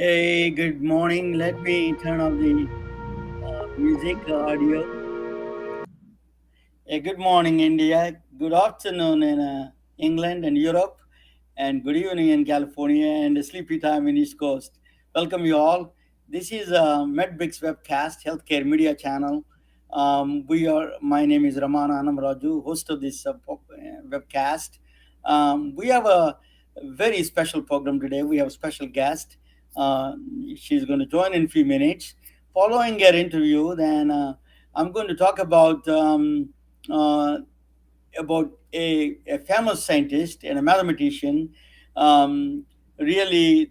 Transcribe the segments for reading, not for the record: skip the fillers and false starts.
Hey, good morning. Let me turn off the music audio. Hey, good morning, India. Good afternoon in England and Europe, and good evening in California, and a sleepy time in East Coast. Welcome you all. This is MedBix webcast, healthcare media channel. My name is Ramana Anamraju, host of this webcast. We have a very special program today. We have a special guest. Uh, she's going to join in a few minutes. Following her interview, then I'm going to talk uh, about a famous scientist and a mathematician. Um, Really,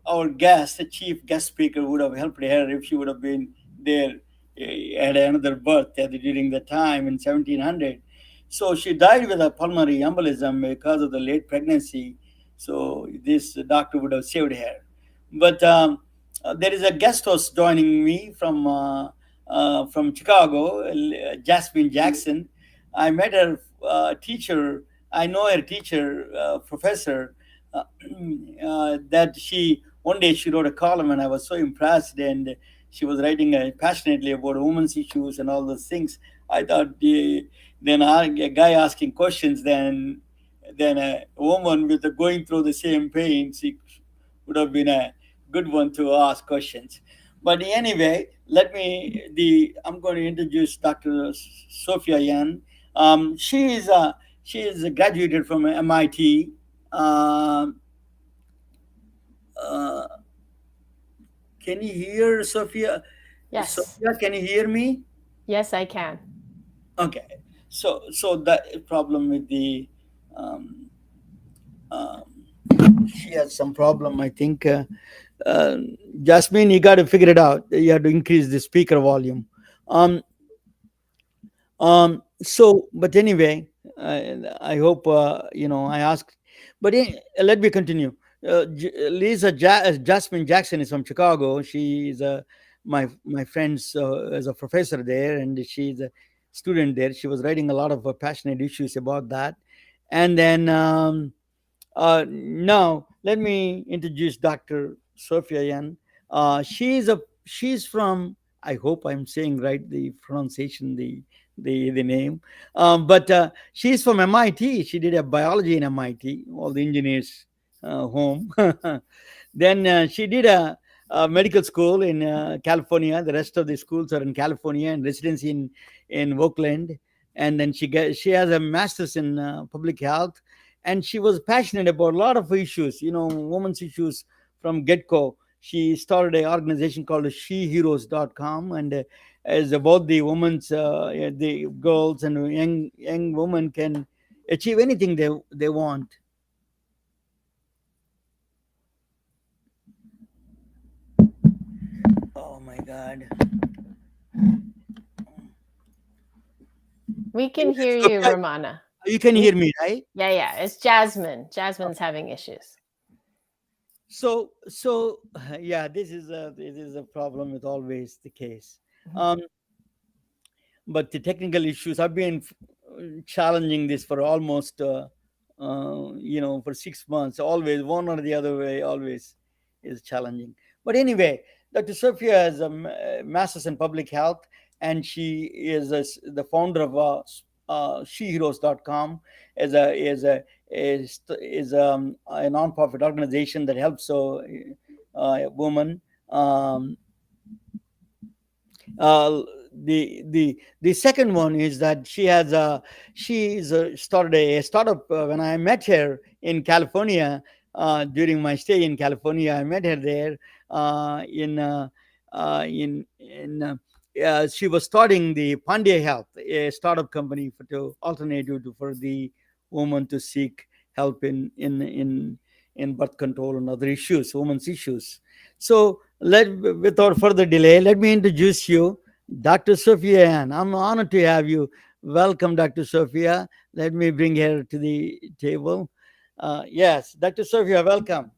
our guest, the chief guest speaker, would have helped her if she would have been there at another birth during the time in 1700. So she died with a pulmonary embolism because of the late pregnancy. So this doctor would have saved her. But there is a guest host joining me from Chicago, Jasmine Jackson. I met her teacher. I know her teacher, professor. Uh, that she one day she wrote a column, and I was so impressed. And she was writing passionately about women's issues and all those things. I thought a guy asking questions, then a woman with going through the same pain, she would have been a good one to ask questions. But anyway, I'm going to introduce Dr. Sophia Yan. She is graduated from MIT. Uh, uh, can you hear Sophia? Yes. Sophia, can you hear me? Yes, I can. Okay. So that problem with the um, um, she has some problem. I think uh, Jasmine, you got to figure it out. You have to increase the speaker volume. Um, but anyway, I hope I asked. But let me continue. Jasmine Jackson is from Chicago. She is my friend's as a professor there, and she's a student there. She was writing a lot of passionate issues about that, and then. Now, let me introduce Dr. Sophia Yan. She's from. I hope I'm saying right the pronunciation, the name. But she's from MIT. She did a biology in MIT. All the engineers home. Then she did a medical school in California. The rest of the schools are in California and residency in Oakland. And then she has a master's in public health, and she was passionate about a lot of issues, women's issues from get-go. She started an organization called sheheroes.com, and is about the women's the girls and young women can achieve anything they want. Oh my god. We can hear you, Sophia, Ramana. you can We hear me, right? Yeah, it's Jasmine. Jasmine's having issues. So yeah, this is a problem with always the case. Mhm. um but the technical issues, I've been challenging this for almost for 6 months. Always one or the other way, always is challenging. But anyway, Dr. Sophia has a master's in public health, and she is the founder of sheheroes.com. Is a non-profit organization that helps women. um, uh, the second one is that she's started a startup. When I met her in California, during my stay in California, I met her there in she was starting the Pandya Health, a startup company to alternative for the woman to seek help in birth control and other issues, women's issues. So without further delay, let me introduce you, Dr. Sophia Ann. I'm honored to have you. Welcome, Dr. Sophia. Let me bring her to the table. Yes, Dr. Sophia, welcome.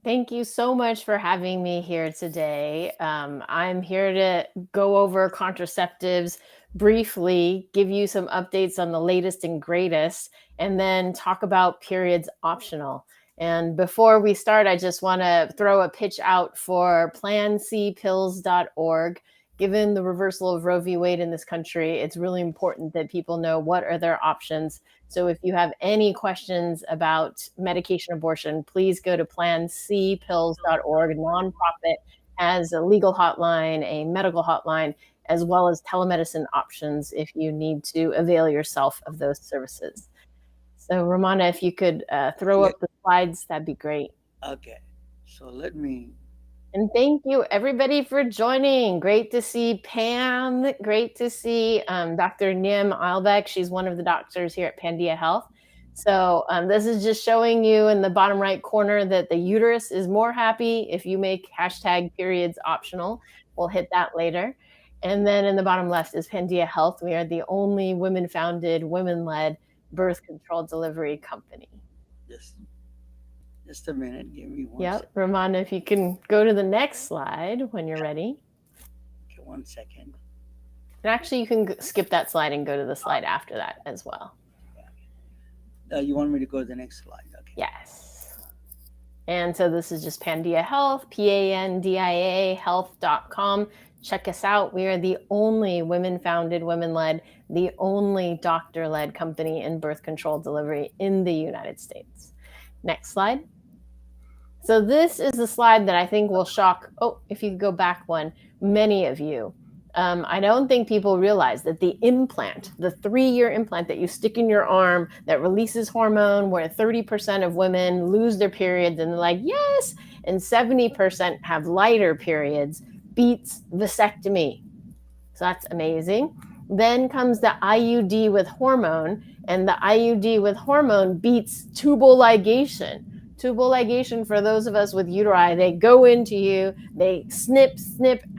Thank you so much for having me here today. I'm here to go over contraceptives briefly, give you some updates on the latest and greatest, and then talk about periods optional. And before we start, I just want to throw a pitch out for plancpills.org. Given the reversal of Roe v. Wade in this country, it's really important that people know what are their options. So if you have any questions about medication abortion, please go to plancpills.org. A nonprofit has a legal hotline, a medical hotline, as well as telemedicine options if you need to avail yourself of those services. So, Romana, if you could throw Yeah. up the slides, that'd be great. Okay. So let me. And thank you, everybody, for joining. Great to see Pam. Great to see Dr. Nim Eilbeck. She's one of the doctors here at Pandia Health. So this is just showing you in the bottom right corner that the uterus is more happy if you make hashtag periods optional. We'll hit that later. And then in the bottom left is Pandia Health. We are the only women-founded, women-led birth control delivery company. Just a minute. Give me one Yep. second. Romana, if you can go to the next slide when you're ready. Okay, 1 second. And actually, you can skip that slide and go to the slide after that as well. You want me to go to the next slide? Okay. Yes. And so this is just Pandia Health, PANDIA health.com. Check us out. We are the only women-founded, women-led, the only doctor-led company in birth control delivery in the United States. Next slide. So this is the slide that I think will shock, if you could go back one, many of you. I don't think people realize that the implant, the 3-year implant that you stick in your arm that releases hormone, where 30% of women lose their periods and they're like, yes, and 70% have lighter periods, beats vasectomy. So that's amazing. Then comes the IUD with hormone, and the IUD with hormone beats tubal ligation. Tubal ligation, for those of us with uteri, they go into you, they snip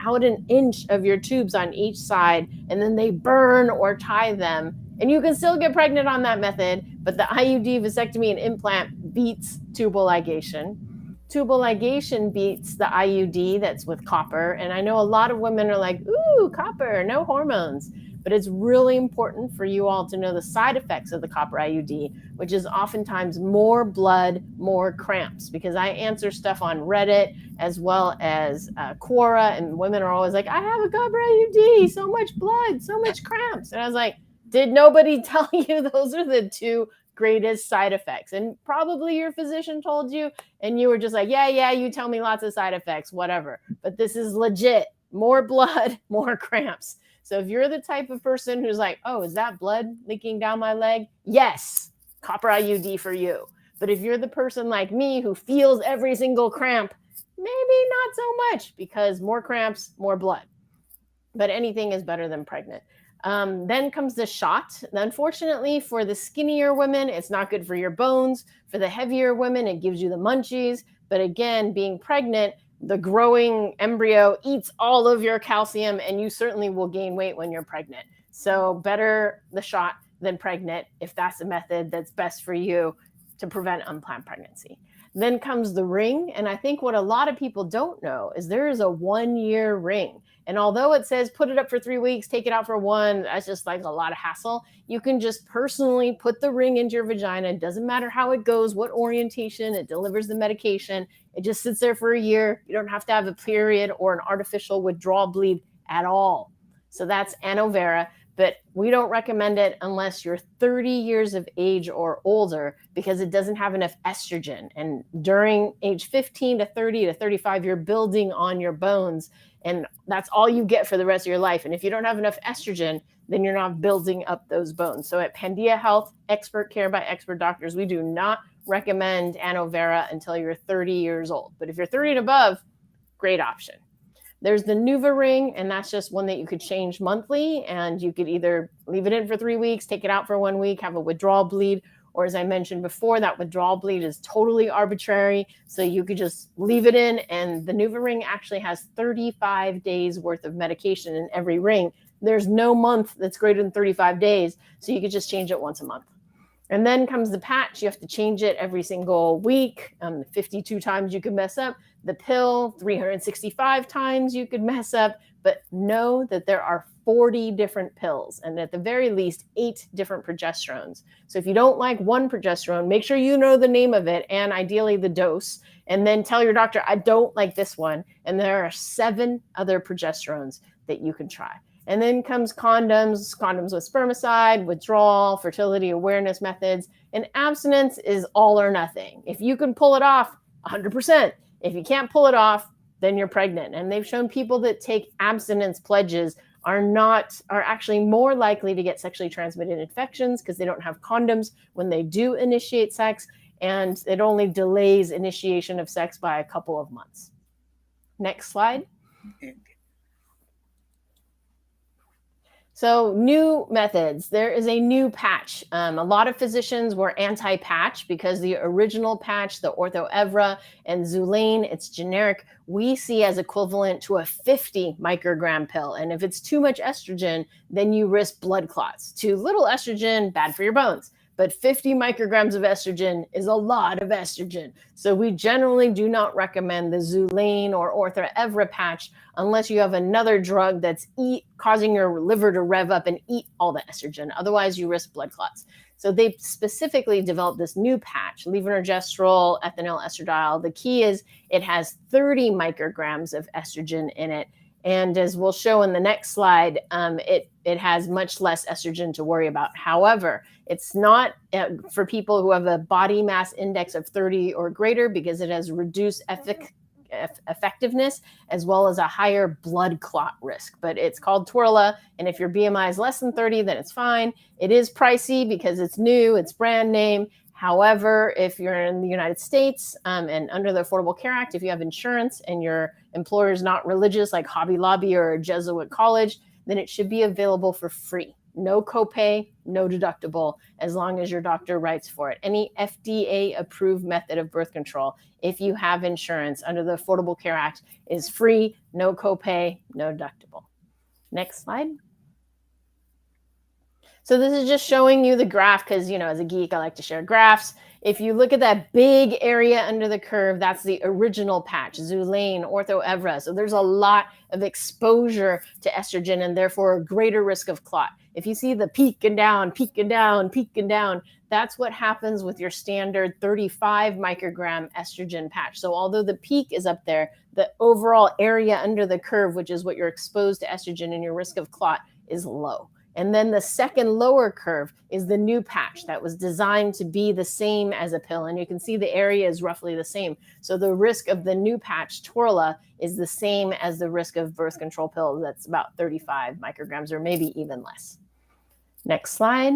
out an inch of your tubes on each side, and then they burn or tie them. And you can still get pregnant on that method, but the IUD vasectomy and implant beats tubal ligation. Tubal ligation beats the IUD that's with copper. And I know a lot of women are like, ooh, copper, no hormones. But it's really important for you all to know the side effects of the copper IUD, which is oftentimes more blood, more cramps. Because I answer stuff on Reddit as well as Quora, and women are always like, I have a copper IUD, so much blood, so much cramps. And I was like, did nobody tell you those are the two greatest side effects? And probably your physician told you, and you were just like, yeah, you tell me lots of side effects, whatever. But this is legit. More blood, more cramps. So if you're the type of person who's like, oh, is that blood leaking down my leg? Yes, copper IUD for you. But if you're the person like me who feels every single cramp, maybe not so much, because more cramps, more blood. But anything is better than pregnant. Then comes the shot. Unfortunately, for the skinnier women, it's not good for your bones. For the heavier women, it gives you the munchies. But again, being pregnant, the growing embryo eats all of your calcium, and you certainly will gain weight when you're pregnant. So better the shot than pregnant if that's a method that's best for you to prevent unplanned pregnancy. Then comes the ring. And I think what a lot of people don't know is there is a 1-year ring. And although it says put it up for 3 weeks, take it out for 1, that's just like a lot of hassle. You can just personally put the ring into your vagina. It doesn't matter how it goes, what orientation, it delivers the medication. It just sits there for a year. You don't have to have a period or an artificial withdrawal bleed at all. So that's Anovera, but we don't recommend it unless you're 30 years of age or older, because it doesn't have enough estrogen. And during age 15 to 30 to 35, you're building on your bones, and that's all you get for the rest of your life. And if you don't have enough estrogen, then you're not building up those bones. So at Pandia Health, expert care by expert doctors, we do not recommend Anovera until you're 30 years old. But if you're 30 and above, great option. There's the Nuva ring, and that's just one that you could change monthly, and you could either leave it in for 3 weeks, take it out for 1 week, have a withdrawal bleed, or as I mentioned before, that withdrawal bleed is totally arbitrary, so you could just leave it in, and the Nuva ring actually has 35 days worth of medication in every ring. There's no month that's greater than 35 days, so you could just change it once a month. And then comes the patch. You have to change it every single week. 52 times you could mess up. The pill, 365 times you could mess up. but know that there are 40 different pills and at the very least 8 different progesterones. So if you don't like one progesterone, make sure you know the name of it and ideally the dose, and then tell your doctor, I don't like this one. And there are 7 other progesterones that you can try. And then comes condoms with spermicide, withdrawal, fertility awareness methods, and abstinence is all or nothing. If you can pull it off, 100%. If you can't pull it off, then you're pregnant. And they've shown people that take abstinence pledges are actually more likely to get sexually transmitted infections because they don't have condoms when they do initiate sex, and it only delays initiation of sex by a couple of months. Next slide. So new methods. There is a new patch. A lot of physicians were anti-patch because the original patch, the Ortho Evra and Xulane, it's generic, we see as equivalent to a 50 microgram pill. And if it's too much estrogen, then you risk blood clots. Too little estrogen, bad for your bones. But 50 micrograms of estrogen is a lot of estrogen. So we generally do not recommend the Xulane or Ortho Evra patch unless you have another drug that's causing your liver to rev up and eat all the estrogen. Otherwise, you risk blood clots. So they specifically developed this new patch, levonorgestrel, ethinyl estradiol. The key is it has 30 micrograms of estrogen in it. And as we'll show in the next slide, it has much less estrogen to worry about. However, it's not for people who have a body mass index of 30 or greater because it has reduced effectiveness as well as a higher blood clot risk. But it's called Twirla, and if your BMI is less than 30, then it's fine. It is pricey because it's new, it's brand name. However, if you're in the United States and under the Affordable Care Act, if you have insurance and your employer is not religious like Hobby Lobby or a Jesuit college, then it should be available for free. No copay, no deductible, as long as your doctor writes for it. Any FDA-approved method of birth control, if you have insurance under the Affordable Care Act, is free, no copay, no deductible. Next slide. So this is just showing you the graph because, as a geek, I like to share graphs. If you look at that big area under the curve, that's the original patch, Xulane, Ortho Evra. So there's a lot of exposure to estrogen and therefore a greater risk of clot. If you see the peak and down, peak and down, peak and down, that's what happens with your standard 35 microgram estrogen patch. So although the peak is up there, the overall area under the curve, which is what you're exposed to estrogen and your risk of clot, is low. And then the second lower curve is the new patch that was designed to be the same as a pill. And you can see the area is roughly the same. So the risk of the new patch, Twirla, is the same as the risk of birth control pill. That's about 35 micrograms or maybe even less. Next slide.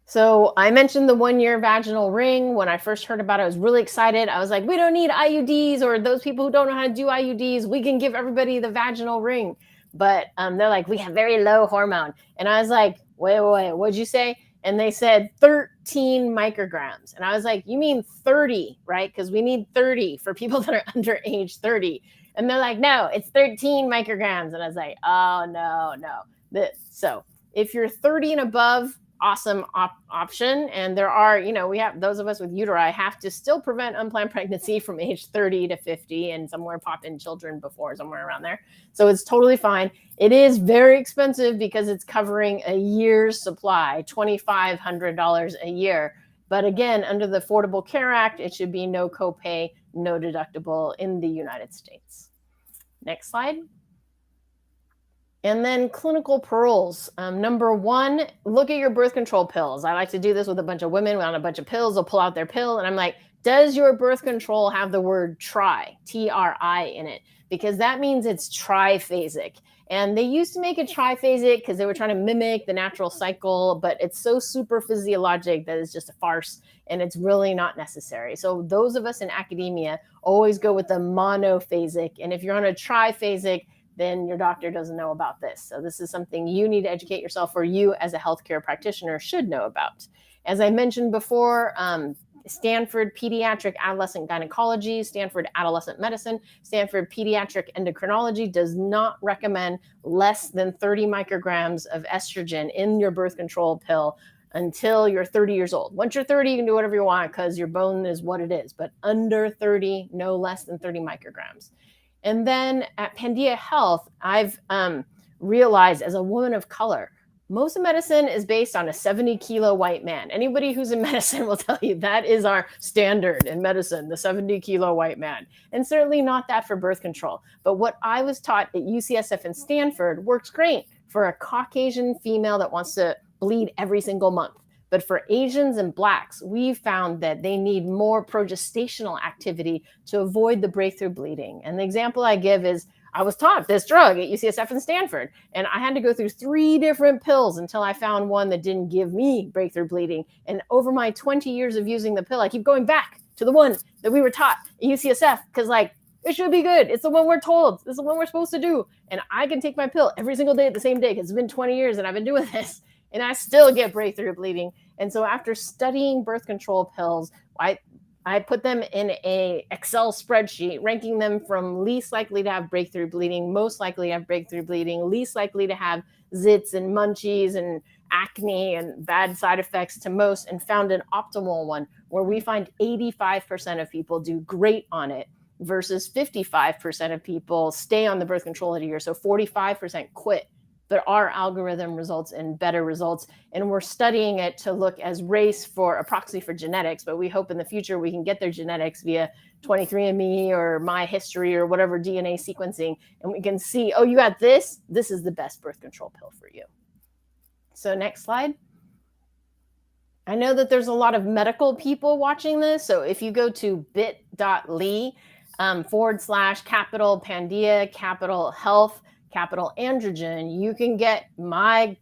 So I mentioned the 1-year vaginal ring. When I first heard about it, I was really excited. I was like, we don't need IUDs, or those people who don't know how to do IUDs, we can give everybody the vaginal ring. But they're like, we have very low hormone. And I was like, wait, what'd you say? And they said 13 micrograms. And I was like, you mean 30, right? Because we need 30 for people that are under age 30. And they're like, no, it's 13 micrograms. And I was like, oh, no. So if you're 30 and above, awesome option. And there are, we have those of us with uteri have to still prevent unplanned pregnancy from age 30 to 50 and somewhere pop in children before, somewhere around there. So it's totally fine. It is very expensive because it's covering a year's supply, $2,500 a year. But again, under the Affordable Care Act, it should be no copay, no deductible in the United States. Next slide. And then clinical pearls. Number 1, look at your birth control pills. I like to do this with a bunch of women on a bunch of pills. They'll pull out their pill and I'm like, does your birth control have the word tri, T-R-I in it? Because that means it's triphasic. And they used to make it triphasic because they were trying to mimic the natural cycle, but it's so super physiologic that it's just a farce and it's really not necessary. So those of us in academia always go with the monophasic. And if you're on a triphasic, then your doctor doesn't know about this. So this is something you need to educate yourself, or you as a healthcare practitioner should know about. As I mentioned before, Stanford Pediatric Adolescent Gynecology, Stanford Adolescent Medicine, Stanford Pediatric Endocrinology does not recommend less than 30 micrograms of estrogen in your birth control pill until you're 30 years old. Once you're 30, you can do whatever you want because your bone is what it is, but under 30, no less than 30 micrograms. And then at Pandia Health, I've realized as a woman of color, most of medicine is based on a 70-kilo white man. Anybody who's in medicine will tell you that is our standard in medicine, the 70-kilo white man. And certainly not that for birth control. But what I was taught at UCSF and Stanford works great for a Caucasian female that wants to bleed every single month. But for Asians and Blacks, we've found that they need more progestational activity to avoid the breakthrough bleeding. And the example I give is I was taught this drug at UCSF and Stanford, and I had to go through 3 different pills until I found one that didn't give me breakthrough bleeding. And over my 20 years of using the pill, I keep going back to the one that we were taught at UCSF because, like, it should be good. It's the one we're told. This is the one we're supposed to do. And I can take my pill every single day at the same day because it's been 20 years and I've been doing this, and I still get breakthrough bleeding. And so after studying birth control pills, I put them in a Excel spreadsheet, ranking them from least likely to have breakthrough bleeding, most likely to have breakthrough bleeding, least likely to have zits and munchies and acne and bad side effects to most, and found an optimal one where we find 85% of people do great on it versus 55% of people stay on the birth control at a year. So 45% quit. But our algorithm results in better results. And we're studying it to look as race for a proxy for genetics. But we hope in the future we can get their genetics via 23andMe or My History or whatever DNA sequencing. And we can see, oh, you got this. This is the best birth control pill for you. So next slide. I know that there's a lot of medical people watching this. So if you go to bit.ly /capital Pandia, capital Health, capital androgen, you can get my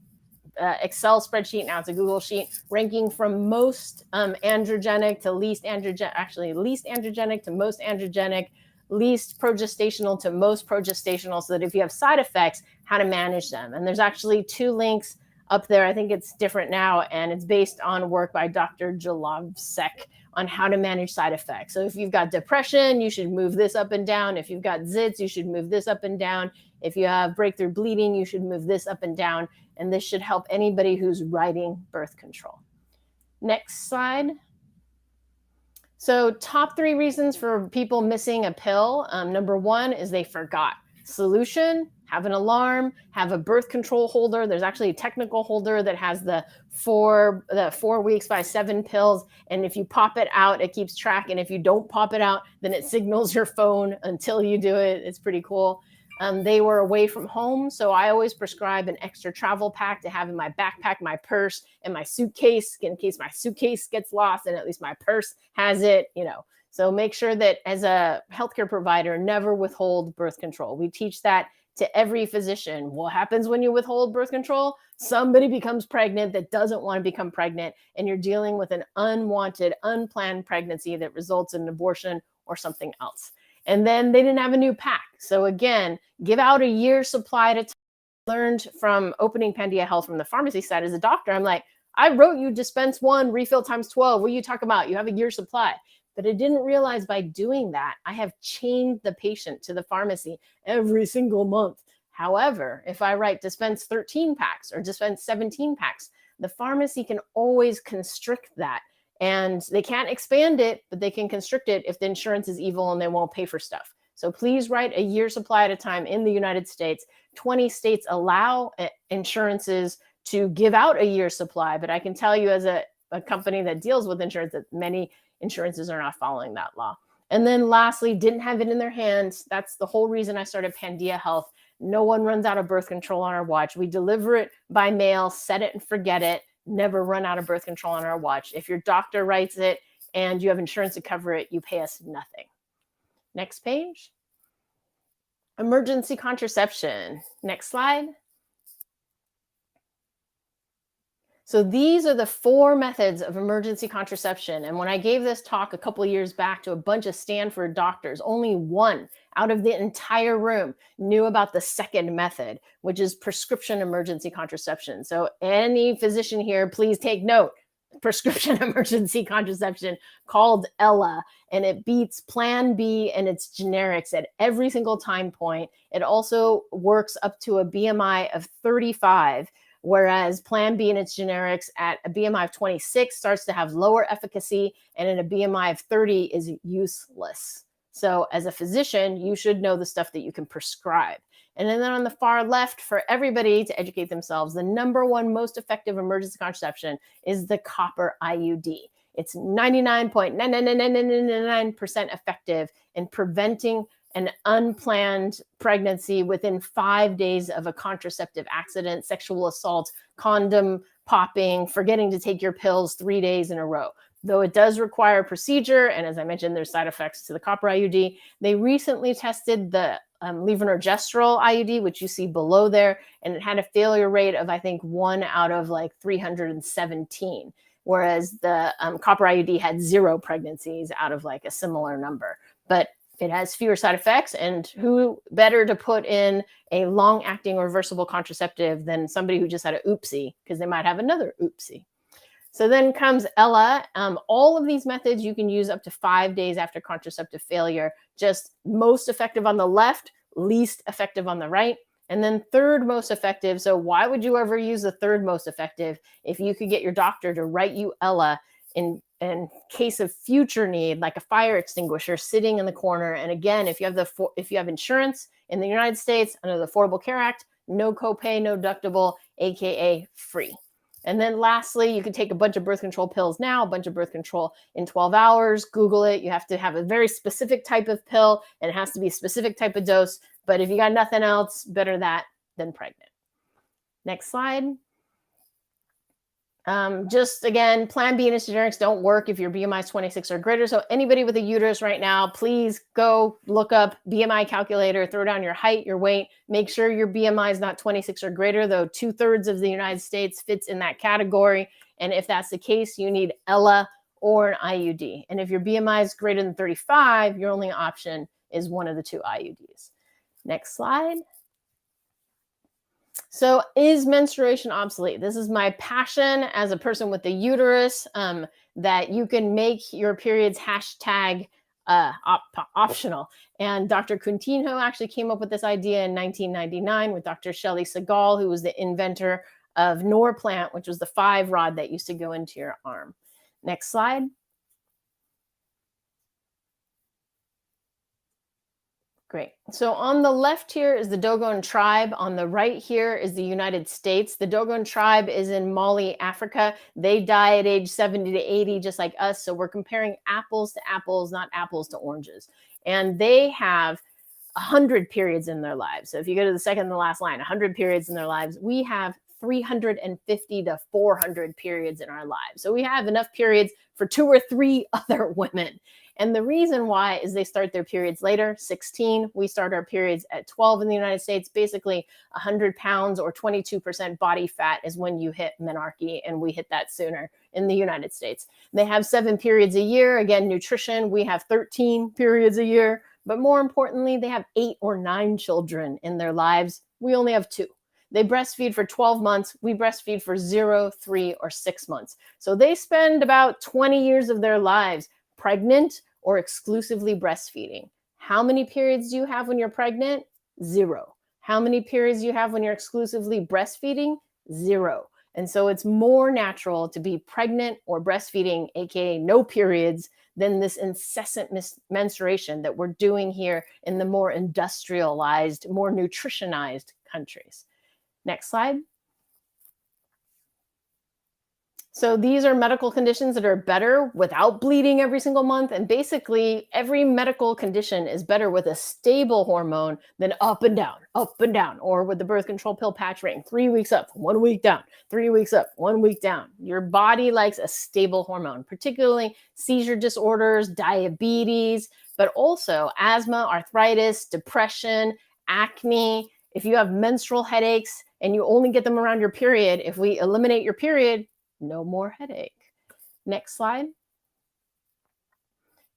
Excel spreadsheet. Now it's a Google sheet ranking from most androgenic to least androgenic, actually least androgenic to most androgenic, least progestational to most progestational, so that if you have side effects, how to manage them. And there's actually 2 links up there. I think it's different now, and it's based on work by Dr. Jalovsek on how to manage side effects. So if you've got depression, you should move this up and down. If you've got zits, you should move this up and down. If you have breakthrough bleeding, you should move this up and down. And this should help anybody who's writing birth control. Next slide. So top 3 reasons for people missing a pill. Number 1 is they forgot. Solution: have an alarm, have a birth control holder. There's actually a technical holder that has the 4 weeks by 7 pills. And if you pop it out, it keeps track. And if you don't pop it out, then it signals your phone until you do it. It's pretty cool. They were away from home, so I always prescribe an extra travel pack to have in my backpack, my purse, and my suitcase in case my suitcase gets lost, and at least my purse has it, So make sure that as a healthcare provider, never withhold birth control. We teach that to every physician. What happens when you withhold birth control? Somebody becomes pregnant that doesn't want to become pregnant, and you're dealing with an unwanted, unplanned pregnancy that results in an abortion or something else. And then they didn't have a new pack. So again, give out a year's supply at a time. Learned from opening Pandia Health from the pharmacy side as a doctor. I'm like, I wrote you dispense 1, refill times 12. What are you talking about? You have a year's supply. But I didn't realize by doing that, I have chained the patient to the pharmacy every single month. However, if I write dispense 13 packs or dispense 17 packs, the pharmacy can always constrict that. And they can't expand it, but they can constrict it if the insurance is evil and they won't pay for stuff. So please write a year's supply at a time in the United States. 20 states allow insurances to give out a year's supply, but I can tell you as a company that deals with insurance that many insurances are not following that law. And then lastly, didn't have it in their hands. That's the whole reason I started Pandia Health. No one runs out of birth control on our watch. We deliver it by mail, set it and forget it. Never run out of birth control on our watch. If your doctor writes it and you have insurance to cover it, you pay us nothing. Next page. Emergency contraception. Next slide. So these are the 4 methods of emergency contraception. And when I gave this talk a couple of years back to a bunch of Stanford doctors, only 1 out of the entire room knew about the second method, which is prescription emergency contraception. So any physician here, please take note. Prescription emergency contraception called Ella, and it beats Plan B and its generics at every single time point. It also works up to a BMI of 35. whereas Plan B and its generics at a BMI of 26 starts to have lower efficacy, and at a BMI of 30 is useless. So as a physician, you should know the stuff that you can prescribe. And then on the far left, for everybody to educate themselves, the number one most effective emergency contraception is the copper IUD. It's 99.99999% effective in preventing an unplanned pregnancy within 5 days of a contraceptive accident, sexual assault, condom popping, forgetting to take your pills 3 days in a row. Though it does require procedure, and as I mentioned, there's side effects to the copper IUD. They recently tested the levonorgestrel IUD, which you see below there, and it had a failure rate of, I think, 1 out of like 317, whereas the copper IUD had 0 pregnancies out of like a similar number. But it has fewer side effects, and who better to put in a long-acting reversible contraceptive than somebody who just had an oopsie, because they might have another oopsie. So then comes Ella. All of these methods you can use up to 5 days after contraceptive failure, just most effective on the left, least effective on the right, and then third most effective. So why would you ever use the third most effective if you could get your doctor to write you Ella in case of future need, like a fire extinguisher sitting in the corner? And again, if you have insurance in the United States under the Affordable Care Act, no copay, no deductible, aka free. And then lastly, you can take a bunch of birth control pills now, a bunch of birth control in 12 hours. Google it. You have to have a very specific type of pill, and it has to be a specific type of dose. But if you got nothing else, better that than pregnant. Next slide. Just again, Plan B and its generics don't work if your BMI is 26 or greater. So anybody with a uterus right now, please go look up BMI calculator, throw down your height, your weight, make sure your BMI is not 26 or greater, though 2/3 of the United States fits in that category. And if that's the case, you need Ella or an IUD. And if your BMI is greater than 35, your only option is one of the 2 IUDs. Next slide. So is menstruation obsolete? This is my passion as a person with a uterus, that you can make your periods hashtag optional. And Dr. Coutinho actually came up with this idea in 1999 with Dr. Shelley Segal, who was the inventor of Norplant, which was the 5 rod that used to go into your arm. Next slide. Great. So on the left here is the Dogon tribe. On the right here is the United States. The Dogon tribe is in Mali, Africa. They die at age 70 to 80, just like us. So we're comparing apples to apples, not apples to oranges. And they have 100 periods in their lives. So if you go to the second and the last line, 100 periods in their lives, we have 350 to 400 periods in our lives. So we have enough periods for 2 or 3 other women. And the reason why is they start their periods later, 16. We start our periods at 12 in the United States. Basically, 100 pounds or 22% body fat is when you hit menarche, and we hit that sooner in the United States. They have 7 periods a year. Again, nutrition, we have 13 periods a year. But more importantly, they have 8 or 9 children in their lives. We only have 2. They breastfeed for 12 months. We breastfeed for 0, 3, or 6 months. So they spend about 20 years of their lives pregnant or exclusively breastfeeding. How many periods do you have when you're pregnant? 0. How many periods do you have when you're exclusively breastfeeding? 0. And so it's more natural to be pregnant or breastfeeding, aka no periods, than this incessant menstruation that we're doing here in the more industrialized, more nutritionized countries. Next slide. So these are medical conditions that are better without bleeding every single month. And basically, every medical condition is better with a stable hormone than up and down, or with the birth control pill patch ring, 3 weeks up, 1 week down, 3 weeks up, 1 week down. Your body likes a stable hormone, particularly seizure disorders, diabetes, but also asthma, arthritis, depression, acne. If you have menstrual headaches and you only get them around your period, if we eliminate your period, no more headache. Next slide.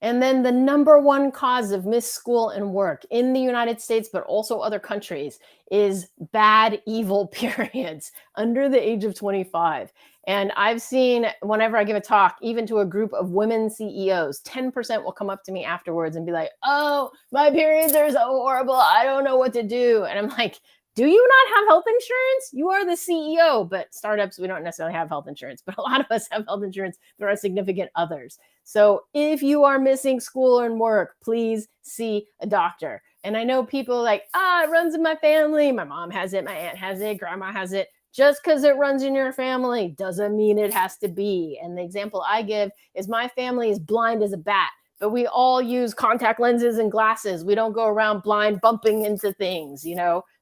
And then the number one cause of missed school and work in the United States, but also other countries, is bad, evil periods under the age of 25. And I've seen, whenever I give a talk, even to a group of women CEOs, 10% will come up to me afterwards and be like, oh, my periods are so horrible. I don't know what to do. And I'm like, Do you not have health insurance? You are the CEO, but startups, we don't necessarily have health insurance, but a lot of us have health insurance. There are significant others. So if you are missing school and work, please see a doctor. And I know people like, it runs in my family. My mom has it, my aunt has it, grandma has it. Just because it runs in your family doesn't mean it has to be. And the example I give is my family is blind as a bat, but we all use contact lenses and glasses. We don't go around blind bumping into things,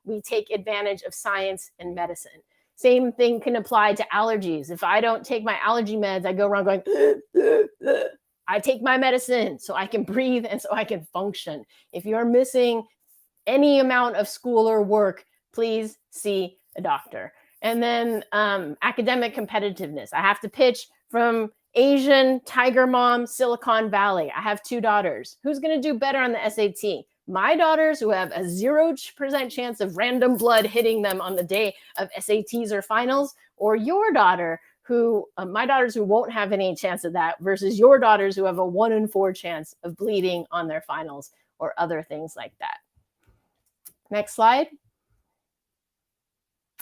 we take advantage of science and medicine. Same thing can apply to allergies. If I don't take my allergy meds, I go around going, I take my medicine so I can breathe and so I can function. If you're missing any amount of school or work, please see a doctor. And then academic competitiveness. I have to pitch from Asian, Tiger Mom, Silicon Valley. I have 2 daughters. Who's going to do better on the SAT? My daughters, who have a 0% chance of random blood hitting them on the day of SATs or finals, or your daughter, my daughters who won't have any chance of that, versus your daughters who have a 1 in 4 chance of bleeding on their finals or other things like that. Next slide.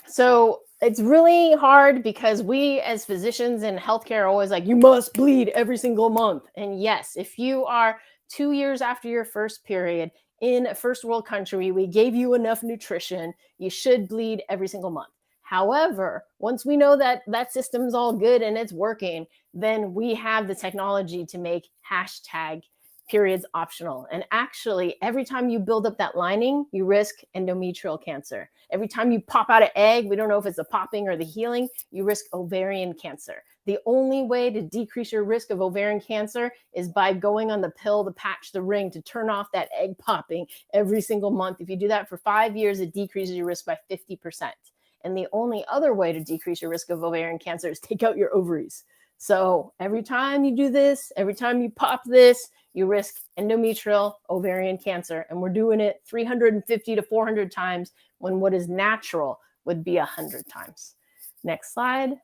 So it's really hard because we as physicians in healthcare are always like, you must bleed every single month. And yes, if you are 2 years after your first period in a first world country, we gave you enough nutrition, you should bleed every single month. However, once we know that that system's all good and it's working, then we have the technology to make hashtag periods optional. And actually, every time you build up that lining, you risk endometrial cancer. Every time you pop out an egg, we don't know if it's the popping or the healing, you risk ovarian cancer. The only way to decrease your risk of ovarian cancer is by going on the pill, the patch, the ring to turn off that egg popping every single month. If you do that for 5 years, it decreases your risk by 50%. And the only other way to decrease your risk of ovarian cancer is take out your ovaries. So every time you do this, every time you pop this, you risk endometrial ovarian cancer. And we're doing it 350 to 400 times when what is natural would be 100 times. Next slide.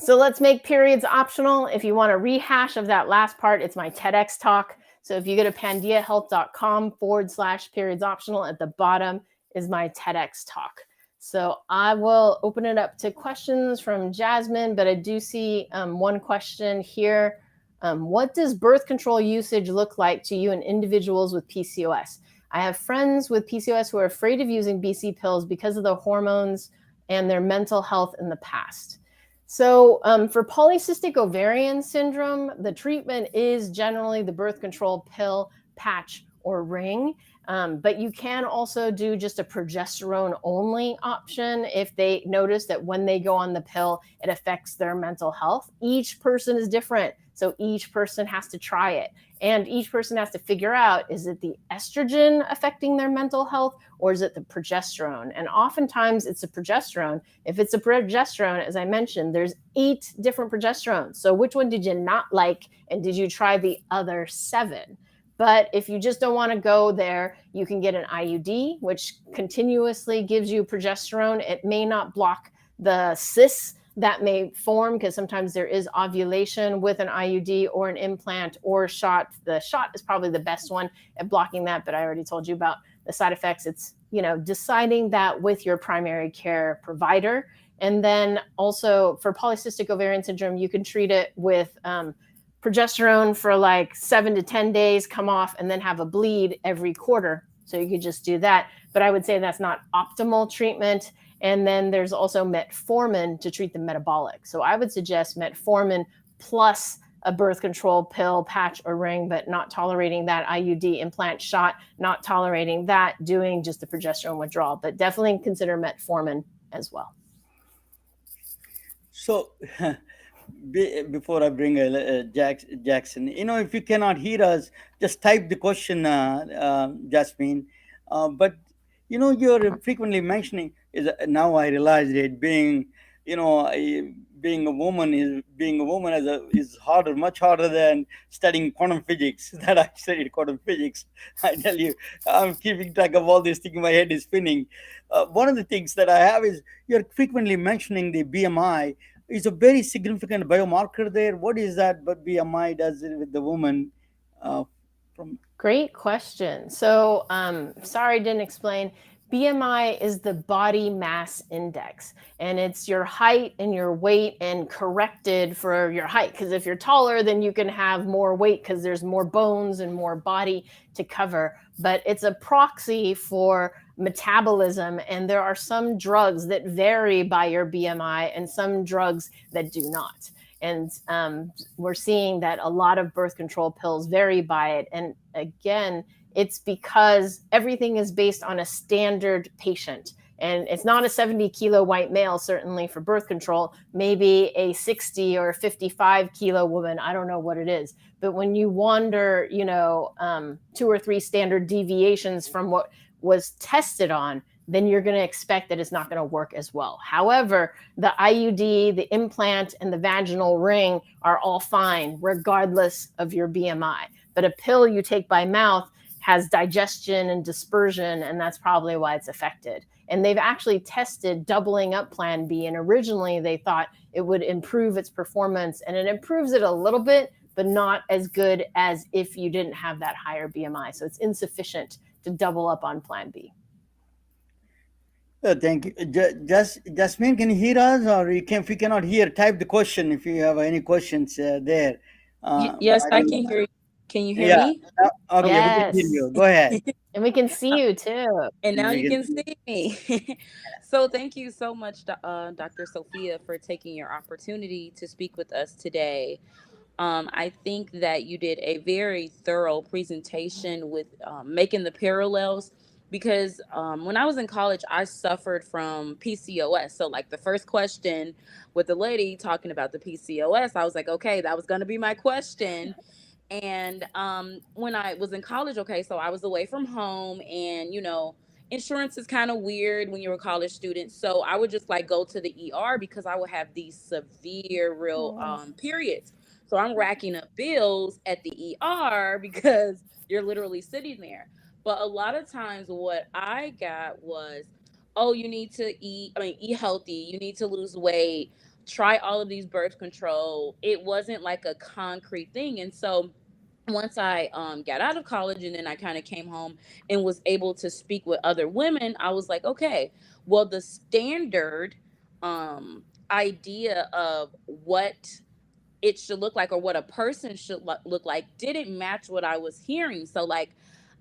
So let's make periods optional. If you want a rehash of that last part, it's my TEDx talk. So if you go to pandiahealth.com/periods optional, at the bottom is my TEDx talk. So I will open it up to questions from Jasmine, but I do see one question here. What does birth control usage look like to you in individuals with PCOS? I have friends with PCOS who are afraid of using BC pills because of the hormones and their mental health in the past. So for polycystic ovarian syndrome, the treatment is generally the birth control pill, patch, or ring. But you can also do just a progesterone only option if they notice that when they go on the pill, it affects their mental health. Each person is different, so each person has to try it. And each person has to figure out, is it the estrogen affecting their mental health or is it the progesterone? And oftentimes it's the progesterone. If it's a progesterone, as I mentioned, there's 8 different progesterones. So which one did you not like? And did you try the other 7? But if you just don't want to go there, you can get an IUD, which continuously gives you progesterone. It may not block the cysts that may form because sometimes there is ovulation with an IUD or an implant or a shot. The shot is probably the best one at blocking that, but I already told you about the side effects. It's, deciding that with your primary care provider. And then also for polycystic ovarian syndrome, you can treat it with progesterone for like 7 to 10 days, come off, and then have a bleed every quarter. So you could just do that. But I would say that's not optimal treatment. And then there's also metformin to treat the metabolic. So I would suggest metformin plus a birth control pill, patch, or ring, but not tolerating that IUD implant shot, not tolerating that, doing just the progesterone withdrawal. But definitely consider metformin as well. So, before I bring Jackson, if you cannot hear us, just type the question, Jasmine. But you're frequently mentioning is now I realize it being a woman is harder, much harder than studying quantum physics. That I studied quantum physics. I tell you, I'm keeping track of all this thing. My head is spinning. One of the things that I have is you're frequently mentioning the BMI is a very significant biomarker there. What is that? But BMI does it with the woman. Great question. So, sorry, I didn't explain. BMI is the body mass index, and it's your height and your weight and corrected for your height. Because if you're taller, then you can have more weight because there's more bones and more body to cover. But it's a proxy for metabolism, and there are some drugs that vary by your BMI and some drugs that do not. And we're seeing that a lot of birth control pills vary by it. And again, it's because everything is based on a standard patient. And it's not a 70-kilo white male, certainly for birth control, maybe a 60 or 55-kilo woman. I don't know what it is. But when you wander, 2 or 3 standard deviations from what was tested on, then you're going to expect that it's not going to work as well. However, the IUD, the implant, and the vaginal ring are all fine, regardless of your BMI. But a pill you take by mouth has digestion and dispersion, and that's probably why it's affected. And they've actually tested doubling up Plan B, and originally they thought it would improve its performance, and it improves it a little bit, but not as good as if you didn't have that higher BMI. So it's insufficient to double up on Plan B. Thank you. Jasmine, can you hear us, or if you cannot hear, type the question if you have any questions there. But Yes, I I don't can know. hear you. Can you hear Yeah. me? Okay, we can hear Yes. you. Go ahead. And we can see you too. And now We you can can see. see me. So thank you so much, Dr. Sophia, for taking your opportunity to speak with us today. I think that you did a very thorough presentation with making the parallels because when I was in college, I suffered from PCOS. So, like the first question with the lady talking about the PCOS, I was like, okay, that was going to be my question. And when I was in college, okay, so I was away from home, and insurance is kind of weird when you're a college student. So I would just like go to the ER because I would have these severe, real periods. So I'm racking up bills at the ER because you're literally sitting there. But a lot of times, what I got was, oh, you need to eat, I mean, eat healthy, you need to lose weight, try all of these birth control. It wasn't like a concrete thing. And so once I got out of college and then I kind of came home and was able to speak with other women, I was like, okay, well, the standard idea of what it should look like or what a person should look like didn't match what I was hearing. So, like,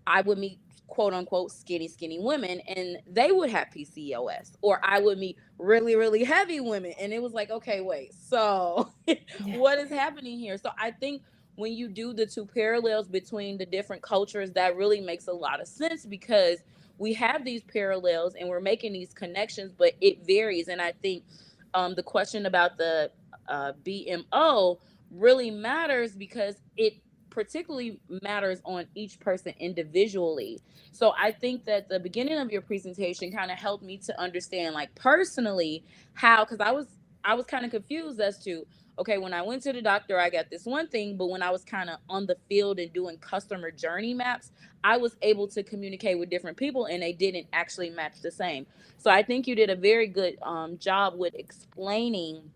I would meet quote unquote skinny women and they would have PCOS, or I would meet really heavy women and it was like, okay, wait, so Yeah. what is happening here? So I think when you do the two parallels between the different cultures, that really makes a lot of sense because we have these parallels and we're making these connections, but it varies. And I think the question about the BMO really matters because it particularly matters on each person individually. So I think that the beginning of your presentation kind of helped me to understand, like, personally, how, because I was kind of confused as to, okay, when I went to the doctor I got this one thing, but when I was kind of on the field and doing customer journey maps, I was able to communicate with different people and they didn't actually match the same. So I think you did a very good job with explaining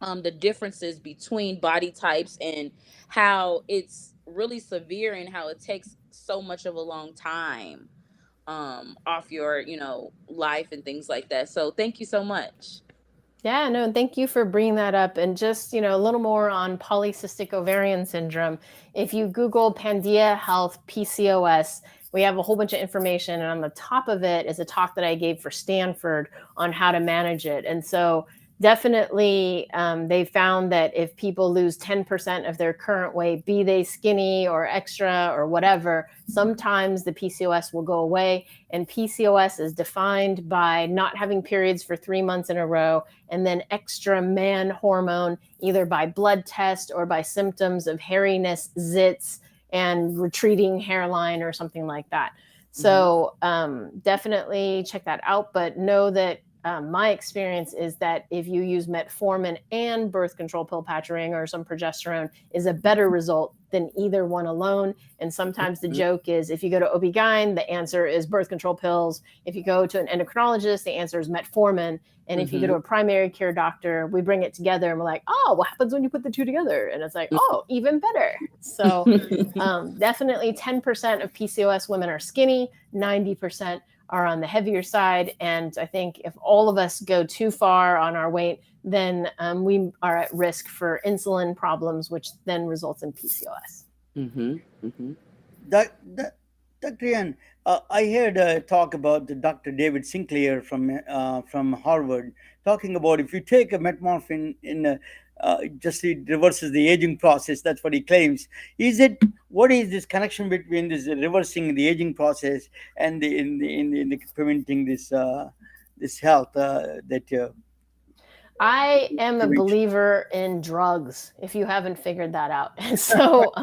the differences between body types and how it's really severe and how it takes so much of a long time off your life and things like that. So thank you so much. Yeah, no, thank you for bringing that up. And just, a little more on polycystic ovarian syndrome. If you Google Pandia Health PCOS, we have a whole bunch of information. And on the top of it is a talk that I gave for Stanford on how to manage it. And so definitely they found that if people lose 10% of their current weight, be they skinny or extra or whatever, sometimes the PCOS will go away. And PCOS is defined by not having periods for 3 months in a row, and then extra man hormone, either by blood test or by symptoms of hairiness, zits, and retreating hairline or something like that. So definitely check that out. But know that my experience is that if you use metformin and birth control pill patching or some progesterone is a better result than either one alone. And sometimes the joke is if you go to OB-GYN, the answer is birth control pills. If you go to an endocrinologist, the answer is metformin. And if you go to a primary care doctor, we bring it together and we're like, oh, what happens when you put the two together? And it's like, oh, even better. So definitely 10% of PCOS women are skinny, 90% are on the heavier side. And I think if all of us go too far on our weight, then we are at risk for insulin problems, which then results in PCOS. Mm-hmm. Mm-hmm. That, Dr. Ian, I heard talk about the Dr. David Sinclair from Harvard talking about if you take a metformin just it reverses the aging process. That's what he claims. Is it what is this connection between this reversing the aging process and in the preventing this health that I am a prevention? believer in drugs, if you haven't figured that out. And so,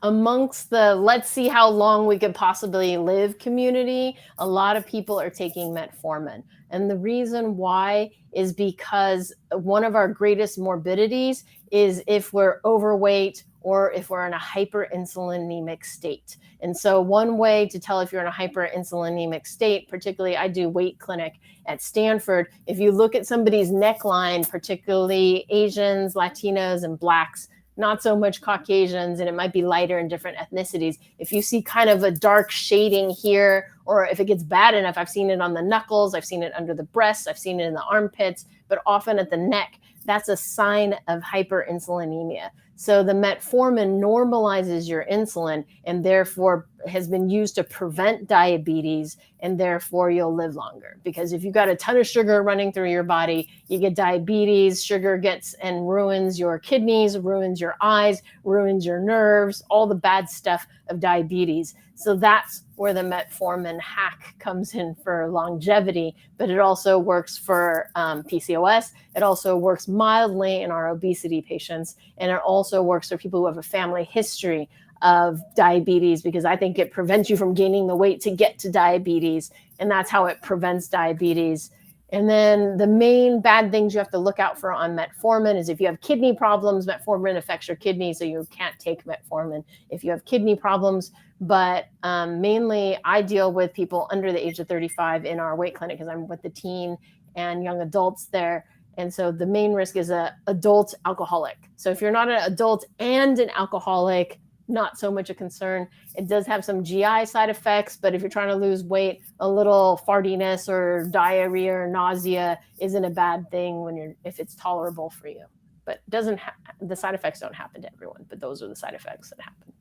amongst the let's see how long we could possibly live community, a lot of people are taking metformin. And the reason why is because one of our greatest morbidities is if we're overweight or if we're in a hyperinsulinemic state. And so, one way to tell if you're in a hyperinsulinemic state, particularly I do weight clinic at Stanford, if you look at somebody's neckline, particularly Asians, Latinos, and Blacks, not so much Caucasians, and it might be lighter in different ethnicities. If you see kind of a dark shading here, or if it gets bad enough, I've seen it on the knuckles, I've seen it under the breasts, I've seen it in the armpits, but often at the neck, that's a sign of hyperinsulinemia. So the metformin normalizes your insulin and therefore has been used to prevent diabetes, and therefore you'll live longer. Because if you've got a ton of sugar running through your body, you get diabetes, sugar gets and ruins your kidneys, ruins your eyes, ruins your nerves, all the bad stuff of diabetes. So that's where the metformin hack comes in for longevity, but it also works for PCOS. It also works mildly in our obesity patients, and it also works for people who have a family history of diabetes, because I think it prevents you from gaining the weight to get to diabetes, and that's how it prevents diabetes. And then the main bad things you have to look out for on metformin is if you have kidney problems, metformin affects your kidneys, so you can't take metformin if you have kidney problems. But mainly I deal with people under the age of 35 in our weight clinic because I'm with the teen and young adults there. And so the main risk is an adult alcoholic. So if you're not an adult and an alcoholic, not so much a concern. It does have some GI side effects, but if you're trying to lose weight, a little fartiness or diarrhea or nausea isn't a bad thing if it's tolerable for you. But the side effects don't happen to everyone, but those are the side effects that happen.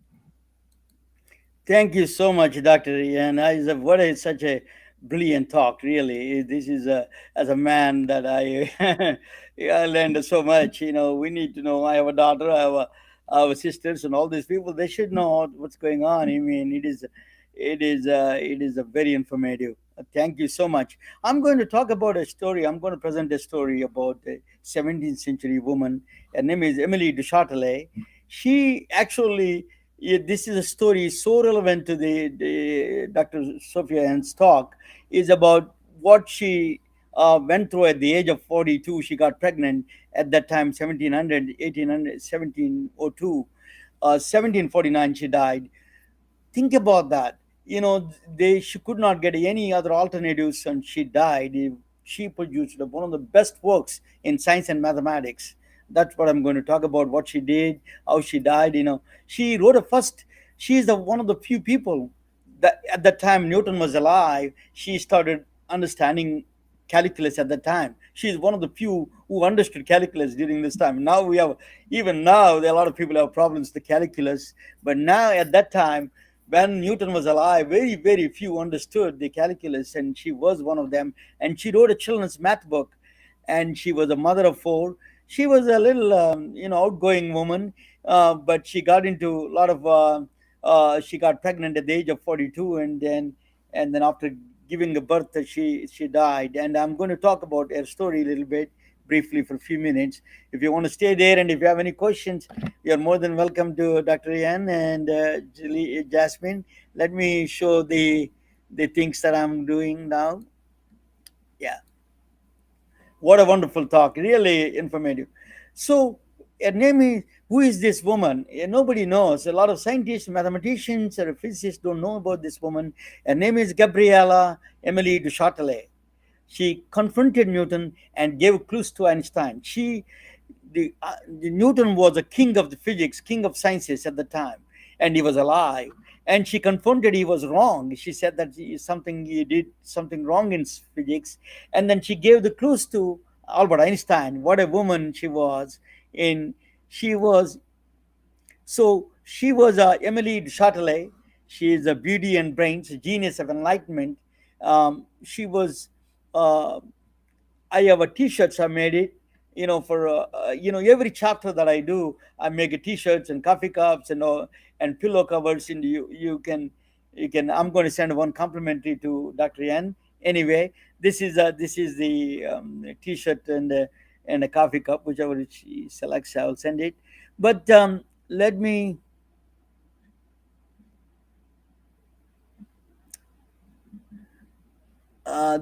Thank you so much, Dr. Ian. What is such a brilliant talk, really. This is as a man that I learned so much. We need to know. I have a daughter, I have sisters, and all these people. They should know what's going on. I mean, it is a very informative. Thank you so much. I'm going to talk about a story. I'm going to present a story about a 17th century woman. Her name is Emily du Châtelet. She actually, yeah, this is a story so relevant to the Dr. Sophia Ann's talk, is about what she went through at the age of 42. She got pregnant at that time, 1700, 1800, 1702. 1749, she died. Think about that. She could not get any other alternatives, and she died. She produced one of the best works in science and mathematics. That's what I'm going to talk about. What she did, how she died. She wrote a first. She is one of the few people that at that time Newton was alive. She started understanding calculus at that time. She is one of the few who understood calculus during this time. Now we have, even now, there are a lot of people who have problems with the calculus. But now, at that time, when Newton was alive, very, very few understood the calculus, and she was one of them. And she wrote a children's math book, and she was a mother of four. She was a little, outgoing woman, but she got into a lot of. She got pregnant at the age of 42, and then after giving a birth, she died. And I'm going to talk about her story a little bit briefly for a few minutes. If you want to stay there, and if you have any questions, you're more than welcome to Dr. Ian and Jasmine. Let me show the things that I'm doing now. Yeah, what a wonderful talk, really informative. So her name is, who is this woman? Nobody knows. A lot of scientists, mathematicians, or physicists don't know about this woman. Her name is Gabriella Emily du Châtelet. She confronted Newton and gave clues to Einstein. The Newton was a king of the physics, king of sciences at the time, and he was alive. and she confronted he was wrong. She said that something he did something wrong in physics, and then she gave the clues to Albert Einstein. What a woman she was! In she was so she was Emily de Châtelet. She is a beauty and brains, a genius of enlightenment. She was uh, I have a T-shirts. I made it, for every chapter that I do, I make a T-shirts and coffee cups and pillow covers. And you can. I'm going to send one complimentary to Dr. Yan. Anyway, this is the T-shirt and a coffee cup, whichever she selects. I will send it. But let me.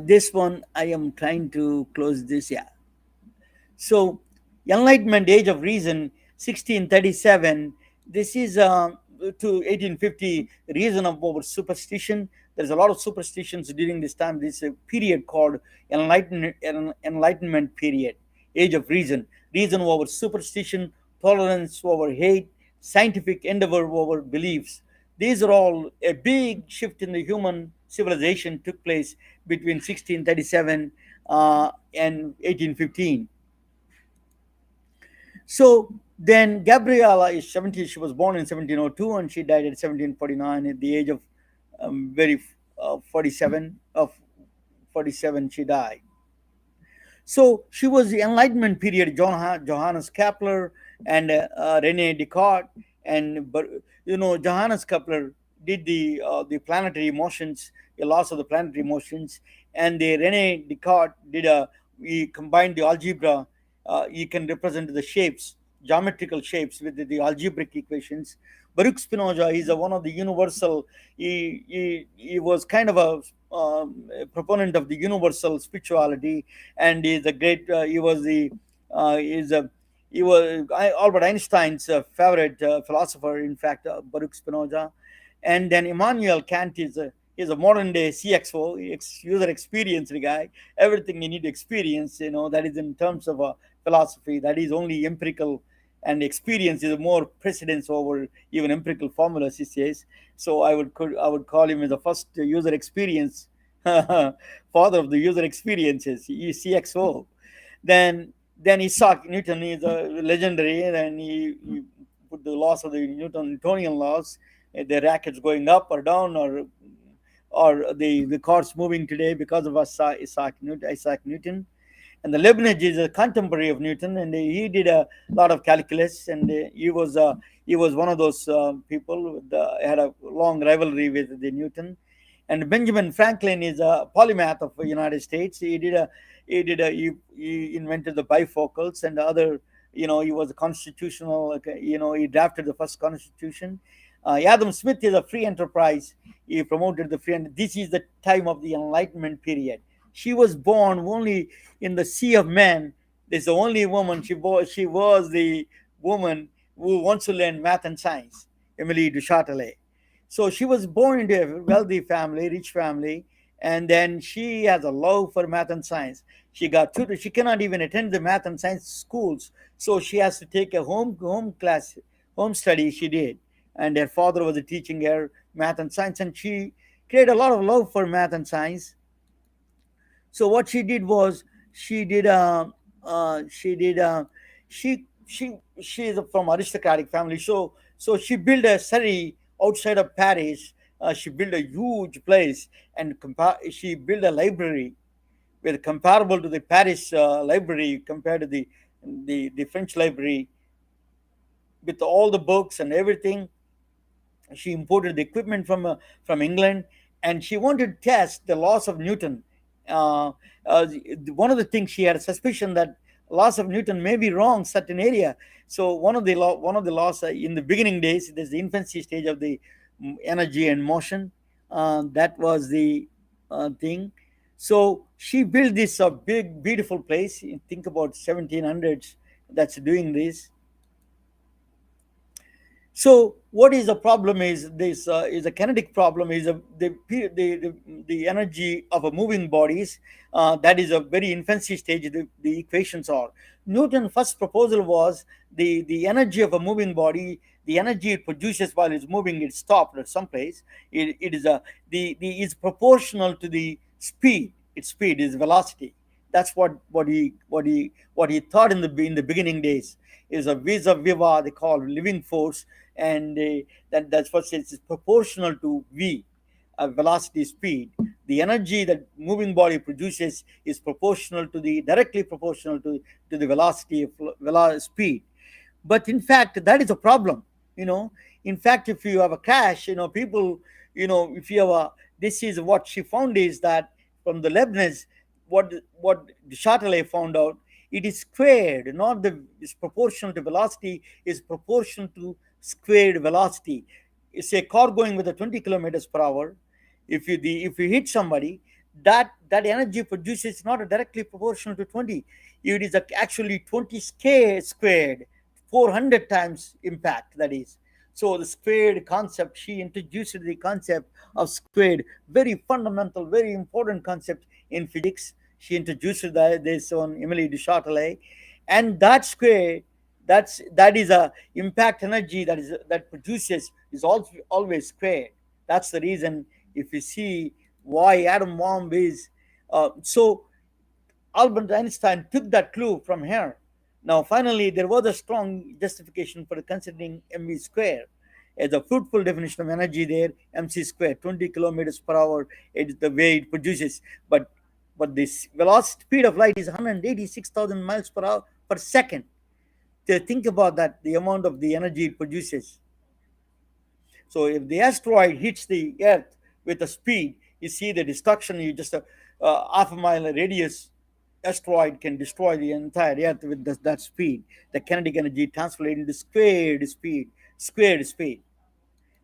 This one I am trying to close this. Yeah. So, Enlightenment Age of Reason, 1637. This is to 1850, reason of over superstition. There's a lot of superstitions during this time. This is a period called Enlightenment period, Age of Reason. Reason over superstition, tolerance over hate, scientific endeavor over beliefs. These are all a big shift in the human civilization took place between 1637 and 1815. So then Gabriella is 70. She was born in 1702 and she died at 1749 at the age of very 47 of 47 she died. So she was the Enlightenment period. Johannes Kepler and Rene Descartes, and but Johannes Kepler did the planetary motions, the laws of the planetary motions, and the Rene Descartes did a he combined the algebra. You can represent the shapes, geometrical shapes with the algebraic equations. Baruch Spinoza is one of the universal. He was kind of a proponent of the universal spirituality, and is a great. He was the is a he was Albert Einstein's favorite philosopher. In fact, Baruch Spinoza, and then Immanuel Kant is a modern day CXO, user experience guy. Everything you need to experience, that is in terms of philosophy. That is only empirical, and experience is more precedence over even empirical formulas. He says. So I would call him as the first user experience father of the user experiences, CXO. Then Isaac Newton is a legendary, and he put the laws of the Newtonian laws, the rackets going up or down, or the cars moving today because of Isaac Newton. And the Leibniz is a contemporary of Newton, and he did a lot of calculus, and he was one of those people had a long rivalry with the Newton. And Benjamin Franklin is a polymath of the United States. He invented the bifocals and the other. He was a constitutional. He drafted the first constitution. Adam Smith is a free enterprise. He promoted the free. And this is the time of the Enlightenment period. She was born only in the sea of men. There's the only woman. She was the woman who wants to learn math and science, Emily du Châtelet. So she was born into a wealthy family, rich family, and then she has a love for math and science. She got tutored. She cannot even attend the math and science schools, so she has to take a home class, home study. She did, and her father was teaching her math and science, and she created a lot of love for math and science. So what she did was she did she did she is from aristocratic family. So she built a city outside of Paris. She built a huge place, and she built a library with comparable to the Paris library compared to the French library, with all the books and everything. She imported the equipment from England, and she wanted to test the laws of Newton. Uh, One of the things, she had a suspicion that laws of Newton may be wrong certain area. So one of the laws in the beginning days, there's the infancy stage of the energy and motion. That was the thing. So she built this big beautiful place. Think about 1700s. That's doing this. So what is the problem is this is a kinetic problem, is the energy of a moving bodies. That is a very infancy stage. The equations are Newton first proposal was the energy of a moving body. the energy it produces while it's moving, it stopped at some place. It is a the is proportional to the speed. Its speed is velocity. That's what he thought in the beginning days, is a vis a viva, they call living force. And that's what it's proportional to v, velocity, speed. The energy that moving body produces is proportional to the directly proportional to the velocity of speed. But in fact, that is a problem. you know in fact, if you have a crash, people, if you have a this is what she found, is that from the Leibniz, what the Chatelet found out, it is squared, not the is proportional to velocity, is proportional to squared velocity. It's a car going with a 20 kilometers per hour. If you hit somebody, that energy produces not directly proportional to 20. It is actually 20 squared, 400 times impact, that is. So the squared concept, she introduced the concept of squared, very fundamental, very important concept in physics. She introduced this on Emily de Chatelet. And that square, that is a impact energy that produces, is also always squared. That's the reason. If you see why atom bomb is so, Albert Einstein took that clue from her. Now, finally, there was a strong justification for considering mv square as a fruitful definition of energy there. Mc square, 20 kilometers per hour, is the way it produces. But this velocity speed of light is 186,000 miles per hour per second. To think about that, the amount of the energy it produces. So if the asteroid hits the Earth with a speed, you see the destruction. You just half a mile radius asteroid can destroy the entire Earth with that speed. The kinetic energy translated into squared speed. Squared speed.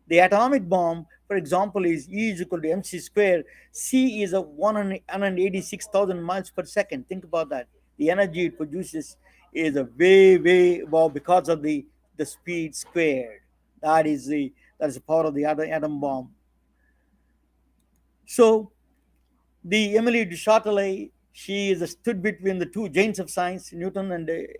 The atomic bomb, for example, is E is equal to mc square. C is a 186,000 miles per second. Think about that. The energy it produces is a way above because of the speed squared. That is the power of the atom bomb. So the Emily de Chatelet, she is stood between the two giants of science, Newton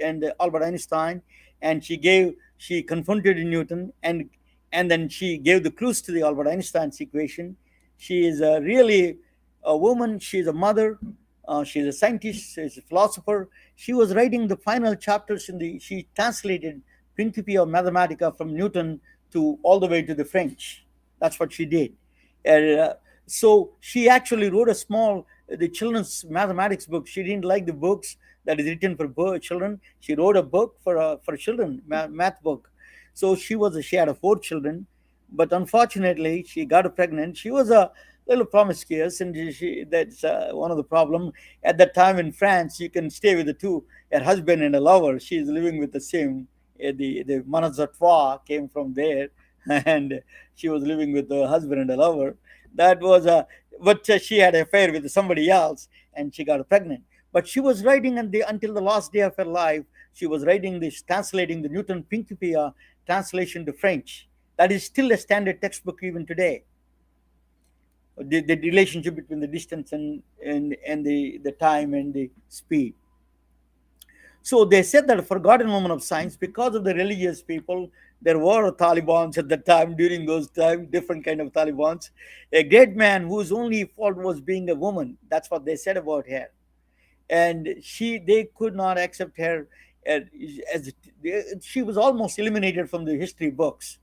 and Albert Einstein, and she confronted Newton, and then she gave the clues to the Albert Einstein's equation. She is really a woman. She is a mother. She's a scientist. She's a philosopher. She was writing the final chapters in the. She translated Principia Mathematica from Newton to all the way to the French. That's what she did. Uh, so she actually wrote a small the children's mathematics book. She didn't like the books that is written for children. She wrote a book for children, math book. So she had 4 children, but unfortunately she got pregnant. She was a little promiscuous, and that's one of the problem at that time in France. You can stay with the two, a husband and a lover. She is living with the same. The Manazatoire came from there, and she was living with the husband and a lover. That was a but she had an affair with somebody else, and she got pregnant. But she was writing until the last day of her life. She was writing this, translating the Newton Principia translation to French. That is still a standard textbook even today. The relationship between the distance and the time and the speed. So they said that a forgotten woman of science, because of the religious people, there were Talibans at the time, during those times, different kind of Talibans. A great man whose only fault was being a woman. That's what they said about her. And they could not accept her as, as she was almost eliminated from the history books.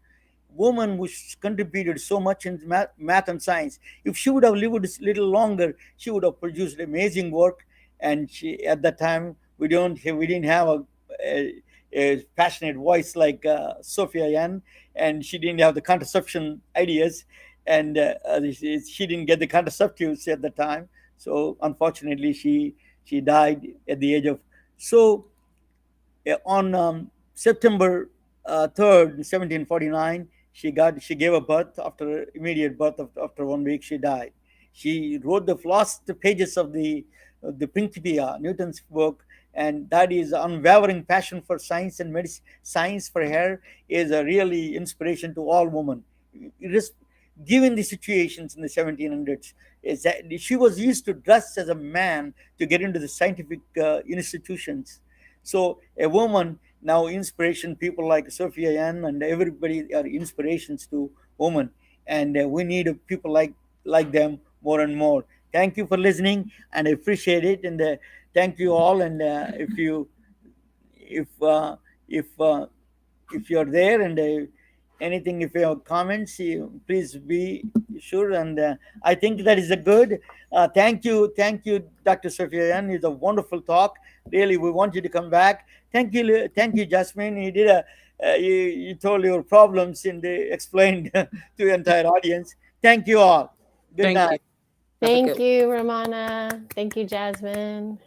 Woman who contributed so much in math and science. If she would have lived a little longer, she would have produced amazing work. And at that time, we didn't have a passionate voice like Sophia Yan, and she didn't have the contraception ideas, and she didn't get the contraceptives at the time. So unfortunately, she died at the age of so on September 3rd, 1749, she gave a birth. After immediate birth, after 1 week, she died. She wrote the last pages of the Principia, Newton's book, and that is unwavering passion for science and medicine. Science for her is a really inspiration to all women. It is, given the situations in the 1700s, is that she was used to dress as a man to get into the scientific institutions. So a woman now inspiration. People like Sophia and everybody are inspirations to women, and we need people like them more and more. Thank you for listening, and I appreciate it. And thank you all. And if uh, if uh, if you're there and anything, if you have comments, please be sure. And I think that is a good. Thank you, Dr. Sofian. It's a wonderful talk. Really, we want you to come back. Thank you, Jasmine. You did you told your problems and explained to the entire audience. Thank you all. Good Thank night. you. Have a Thank good you, Ramana. Thank you, Jasmine.